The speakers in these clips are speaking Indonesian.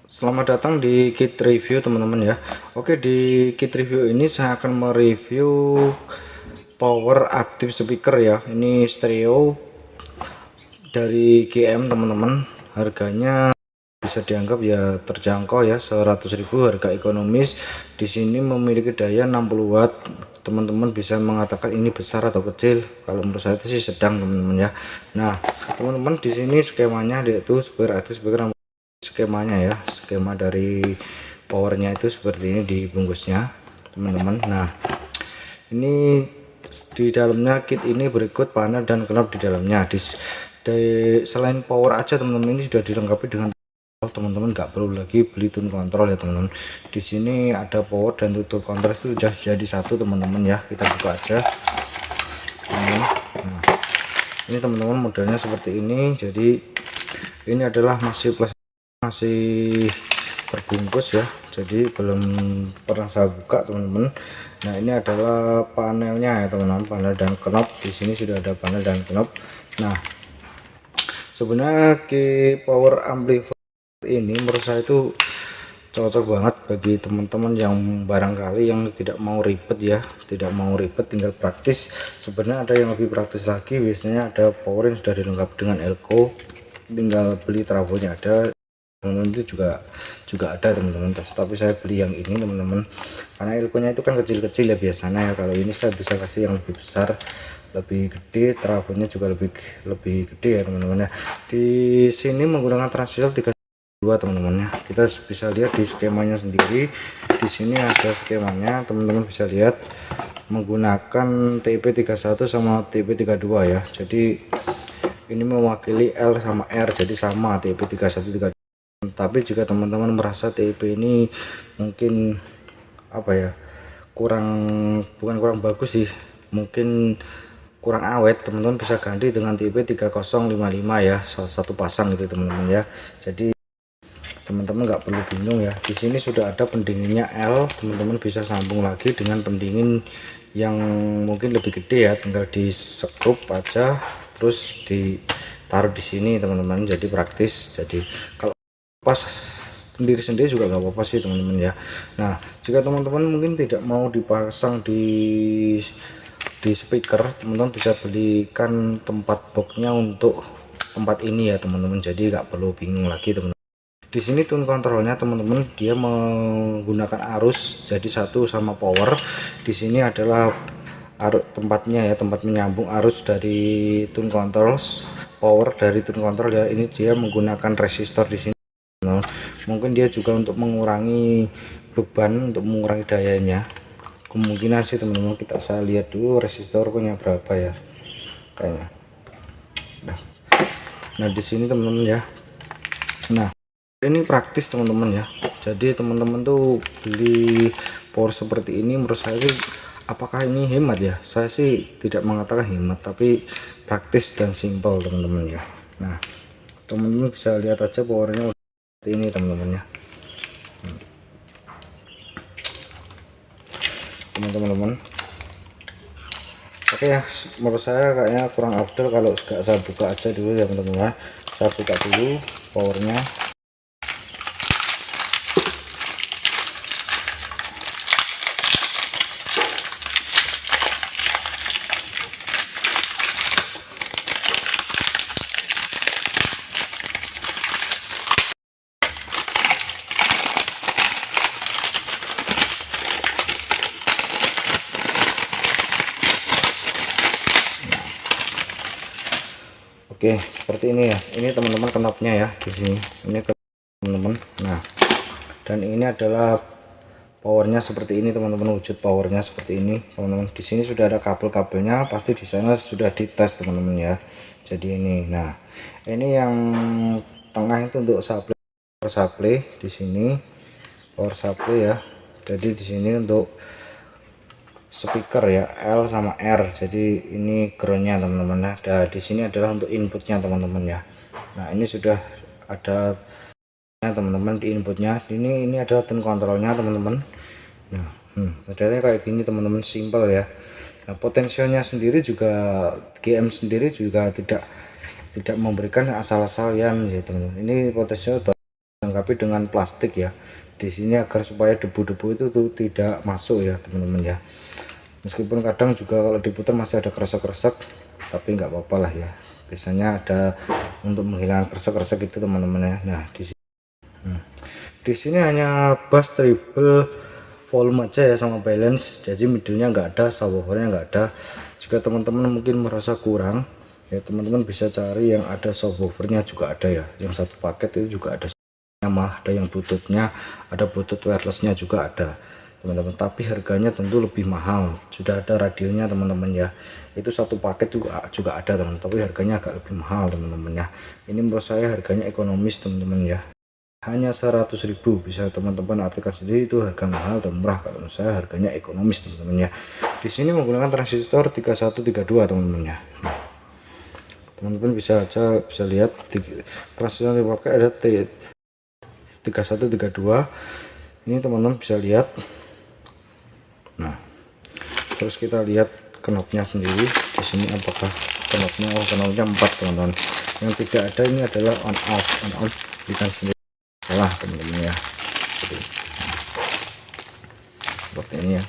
Selamat datang di Kit Review teman-teman ya. Oke, di Kit Review ini saya akan mereview power active speaker ya. Ini stereo dari GM teman-teman. Harganya bisa dianggap ya terjangkau ya, 100.000 harga ekonomis. Di sini memiliki daya 60 watt. Teman-teman bisa mengatakan ini besar atau kecil. Kalau menurut saya itu sih sedang teman-teman ya. Nah, teman-teman di sini skemanya yaitu speaker active speaker. Skemanya ya, skema dari powernya itu seperti ini dibungkusnya teman-teman. Nah, ini di dalamnya kit ini berikut panel dan knop di dalamnya. Selain power aja teman-teman, ini sudah dilengkapi dengan teman-teman nggak perlu lagi beli tune control ya teman-teman. Di sini ada power dan tutup kontrol itu sudah jadi satu teman-teman ya. Kita buka aja. Nah, ini teman-teman modelnya seperti ini. Jadi ini adalah masih terbungkus ya, jadi belum pernah saya buka teman-teman. Nah, ini adalah panelnya ya teman-teman, panel dan knop. Di sini sudah ada panel dan knop. Nah, sebenarnya ke power amplifier ini menurut saya itu cocok banget bagi teman-teman yang barangkali yang tidak mau ribet ya, tidak mau ribet, tinggal praktis. Sebenarnya ada yang lebih praktis lagi, biasanya ada power yang sudah dilengkapi dengan elko, tinggal beli trafonya ada. Teman-teman itu juga ada teman-teman, tapi saya beli yang ini teman-teman, karena ilkonya itu kan kecil-kecil ya biasanya ya. Kalau ini saya bisa kasih yang lebih besar, lebih gede, trafonya juga lebih gede ya teman-teman ya. Di sini menggunakan transistor 32 teman-teman ya. Kita bisa lihat di skemanya sendiri. Di sini ada skemanya, teman-teman bisa lihat menggunakan TP31 sama TP32 ya. Jadi ini mewakili L sama R, jadi sama TP31 32. Tapi jika teman-teman merasa TIP ini mungkin apa ya, bukan kurang bagus sih, mungkin kurang awet, teman-teman bisa ganti dengan TIP 3055 ya, salah satu pasang gitu teman-teman ya. Jadi teman-teman nggak perlu bingung ya, di sini sudah ada pendinginnya L, teman-teman bisa sambung lagi dengan pendingin yang mungkin lebih gede ya, tinggal di sekrup aja terus ditaruh di sini teman-teman, jadi praktis. Jadi kalau pas sendiri-sendiri juga nggak apa-apa sih teman-teman ya. Nah, jika teman-teman mungkin tidak mau dipasang di speaker, teman-teman bisa belikan tempat boxnya untuk tempat ini ya teman-teman, jadi nggak perlu bingung lagi teman-teman. Di sini tune kontrolnya teman-teman, dia menggunakan arus jadi satu sama power. Di sini adalah tempatnya ya, tempat menyambung arus dari tune control, power dari tune control ya. Ini dia menggunakan resistor di sini. Mungkin dia juga untuk mengurangi beban, untuk mengurangi dayanya, kemungkinan sih teman-teman. Saya lihat dulu resistor punya berapa ya kayaknya. Nah, di sini teman-teman ya. Nah, ini praktis teman-teman ya. Jadi teman-teman tuh beli power seperti ini, menurut saya sih apakah ini hemat ya, saya sih tidak mengatakan hemat, tapi praktis dan simpel teman-teman ya. Nah, teman-teman bisa lihat aja powernya seperti ini teman-teman ya, teman-teman. Oke ya, menurut saya kayaknya kurang afdol kalau nggak saya buka aja dulu ya teman-teman ya. Saya buka dulu powernya. Oke, seperti ini ya. Ini teman-teman knopnya ya di sini. Ini teman-teman. Nah, dan ini adalah powernya seperti ini teman-teman, wujud powernya seperti ini teman-teman. Di sini sudah ada kabel-kabelnya, pasti di sana sudah dites teman-teman ya. Jadi ini, nah ini yang tengah itu untuk power supply di sini, power supply ya. Jadi di sini untuk speaker ya, L sama R. Jadi ini groundnya teman-teman ya. Dan di sini adalah untuk inputnya teman-teman ya. Nah, ini sudah ada teman-teman di inputnya. Ini adalah tune kontrolnya teman-teman. Nah, modelnya kayak gini teman-teman, simpel ya. Nah, potensialnya sendiri juga GM sendiri juga tidak memberikan asal-asal ya teman-teman. Ini potensial dilengkapi dengan plastik ya di sini, agar supaya debu-debu itu tuh tidak masuk ya teman-teman ya. Meskipun kadang juga kalau diputar masih ada kresek-kresek, tapi nggak apa-apa lah ya, biasanya ada untuk menghilangkan kresek-kresek itu teman-teman ya. Nah di sini hanya bass, treble, volume aja ya sama balance, jadi middle-nya nggak ada, subwoofernya nggak ada. Jika teman-teman mungkin merasa kurang ya, teman-teman bisa cari yang ada subwoofernya juga ada ya, yang satu paket itu juga ada, mah ada yang bluetoothnya, ada bluetooth wirelessnya juga ada teman-teman, tapi harganya tentu lebih mahal. Sudah ada radionya teman-teman ya, itu satu paket juga ada teman, tapi harganya agak lebih mahal teman-teman ya. Ini menurut saya harganya ekonomis teman-teman ya, hanya 100.000. Bisa teman-teman artikan sendiri itu harga mahal atau murah. Kalau menurut saya harganya ekonomis teman-teman ya. Di sini menggunakan transistor 3132 teman-teman ya. Teman-teman bisa lihat transistor yang dipakai ada 3132 ini teman-teman bisa lihat. Nah terus kita lihat knopnya sendiri di sini, apakah knopnya, knopnya 4 teman-teman. Yang tidak ada ini adalah on off kita sendiri, salah teman-teman ya, seperti ini ya.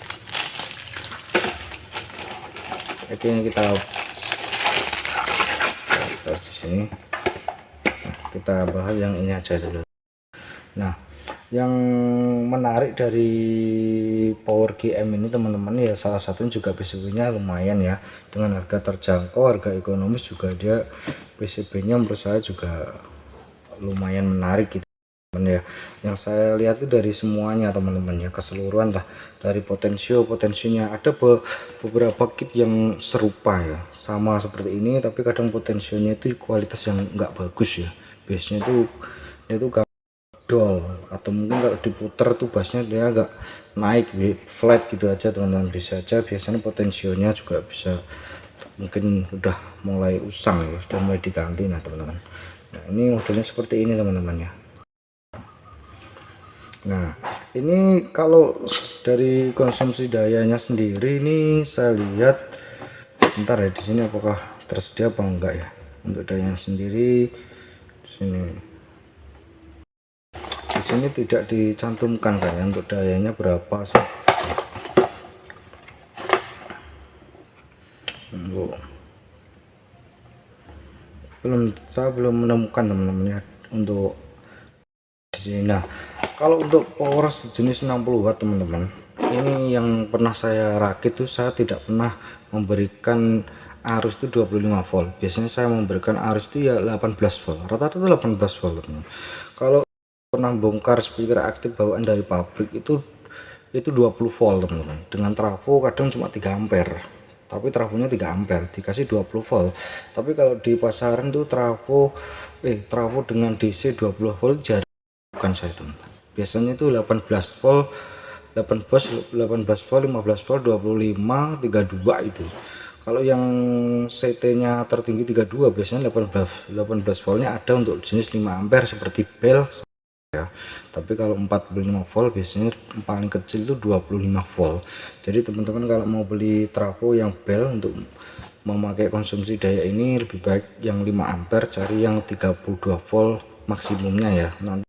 Oke, ini kita di sini. Kita bahas yang ini aja dulu. Nah yang menarik dari Power GM ini teman-teman ya, salah satunya juga PCB-nya lumayan ya, dengan harga terjangkau, harga ekonomis juga. Dia PCB-nya menurut saya juga lumayan menarik gitu teman ya. Yang saya lihat itu dari semuanya teman-teman ya, keseluruhan lah, dari potensinya. Ada beberapa kit yang serupa ya, sama seperti ini, tapi kadang potensinya itu kualitas yang enggak bagus ya. Biasanya itu dol, atau mungkin kalau diputer tuh bassnya dia agak naik flat gitu aja teman-teman. Bisa aja biasanya potensionya juga bisa mungkin udah mulai usang ya, sudah mulai diganti. Nah teman-teman, nah ini modelnya seperti ini teman-teman ya. Nah ini kalau dari konsumsi dayanya sendiri ini saya lihat bentar ya, di sini apakah tersedia apa enggak ya untuk dayanya sendiri. Di sini tidak dicantumkan kayaknya untuk dayanya berapa sih. Saya belum menemukan teman-teman ya untuk di sini. Nah kalau untuk power sejenis 60 watt teman-teman, ini yang pernah saya rakit tuh saya tidak pernah memberikan arus itu 25 volt. Biasanya saya memberikan arus itu ya 18 volt, rata-rata 18 volt teman. Kalau pernah bongkar speaker aktif bawaan dari pabrik itu 20 volt teman-teman, dengan trafo kadang cuma 3 ampere, tapi trafonya 3 ampere dikasih 20 volt. Tapi kalau di pasaran tuh trafo dengan DC 20 volt jarang, bukan saya teman-teman. Biasanya itu 18 volt, 18 volt, 15 volt, 25, 32 itu. Kalau yang CT nya tertinggi 32, biasanya 18 voltnya ada untuk jenis 5 ampere seperti bel ya. Tapi kalau 45 volt biasanya paling kecil itu 25 volt. Jadi teman-teman kalau mau beli trafo yang bel untuk memakai konsumsi daya ini, lebih baik yang 5 ampere, cari yang 32 volt maksimumnya ya. Nanti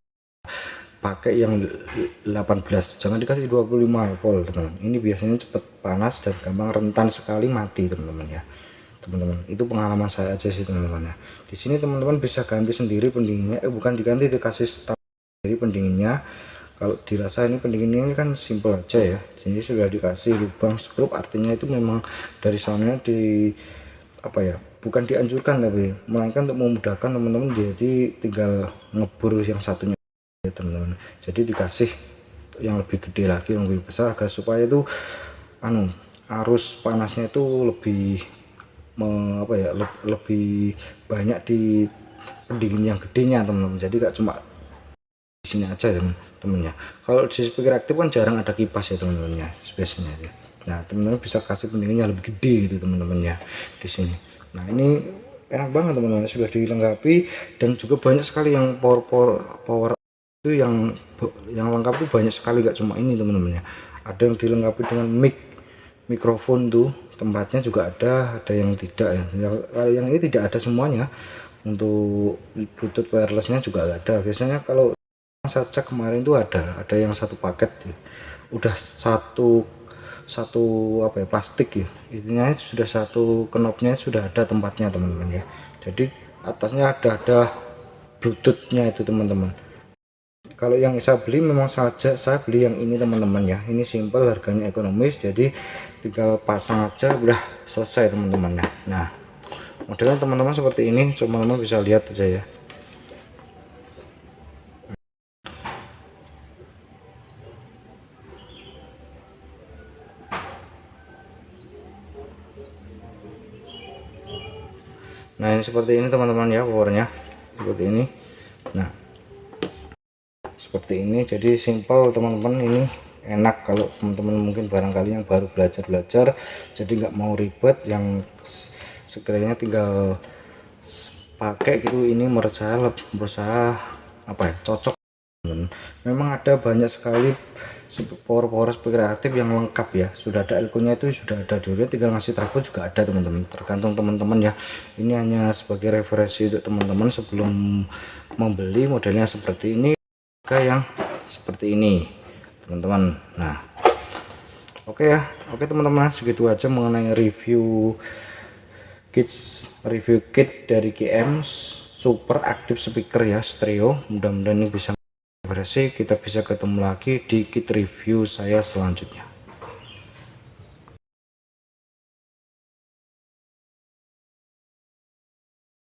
pakai yang 18, jangan dikasih 25 volt teman-teman. Ini biasanya cepat panas dan gampang rentan sekali mati teman-teman ya. Teman-teman, itu pengalaman saya aja sih teman-teman ya. Di sini teman-teman bisa ganti sendiri pendinginnya, bukan diganti, dikasih dari pendinginnya. Kalau dirasa ini pendinginnya ini kan simple aja ya, jadi sudah dikasih lubang skrup, artinya itu memang dari sana bukan dianjurkan, tapi melainkan untuk memudahkan teman-teman, jadi tinggal ngebur yang satunya ya teman-teman. Jadi dikasih yang lebih gede lagi, yang lebih besar, agar supaya itu arus panasnya itu lebih lebih banyak di pendingin yang gedenya teman-teman. Jadi gak cuma di sini aja teman-teman ya. Kalau di speaker aktif kan jarang ada kipas ya teman-teman ya, biasanya ya. Nah teman-teman bisa kasih pendinginnya lebih gede gitu teman-teman ya di sini. Nah ini enak banget teman-teman, sudah dilengkapi, dan juga banyak sekali yang power itu yang lengkap tuh banyak sekali, gak cuma ini teman-teman ya. Ada yang dilengkapi dengan mikrofon tuh, tempatnya juga ada yang tidak ya. Kalau yang ini tidak ada semuanya. Untuk bluetooth wirelessnya juga ada. Biasanya kalau saya cek kemarin tuh ada yang satu paket ya. Udah satu satu apa ya, plastik ya, intinya sudah satu knopnya sudah ada tempatnya teman-teman ya. Jadi atasnya ada bluetoothnya itu teman-teman. Kalau yang saya beli memang saja saya beli yang ini teman-teman ya, ini simple, harganya ekonomis, jadi tinggal pasang aja udah selesai teman-teman ya. Nah, modelnya teman-teman seperti ini, teman-teman bisa lihat aja ya. Nah, ini seperti ini teman-teman ya, powernya seperti ini. Nah, seperti ini, jadi simple teman-teman, ini enak kalau teman-teman mungkin barangkali yang baru belajar jadi nggak mau ribet, yang sekiranya tinggal pakai gitu, ini menurut saya apa ya, cocok. Memang ada banyak sekali power kreatif yang lengkap ya, sudah ada elko-nya, itu sudah ada dulu, tinggal ngasih trafo juga ada teman-teman, tergantung teman-teman ya. Ini hanya sebagai referensi untuk teman-teman sebelum membeli modelnya seperti ini, yang seperti ini teman-teman. Nah, oke ya, oke teman-teman, segitu aja mengenai review kit dari GM super aktif speaker ya, stereo. Mudah-mudahan ini bisa, kita bisa ketemu lagi di kit review saya selanjutnya.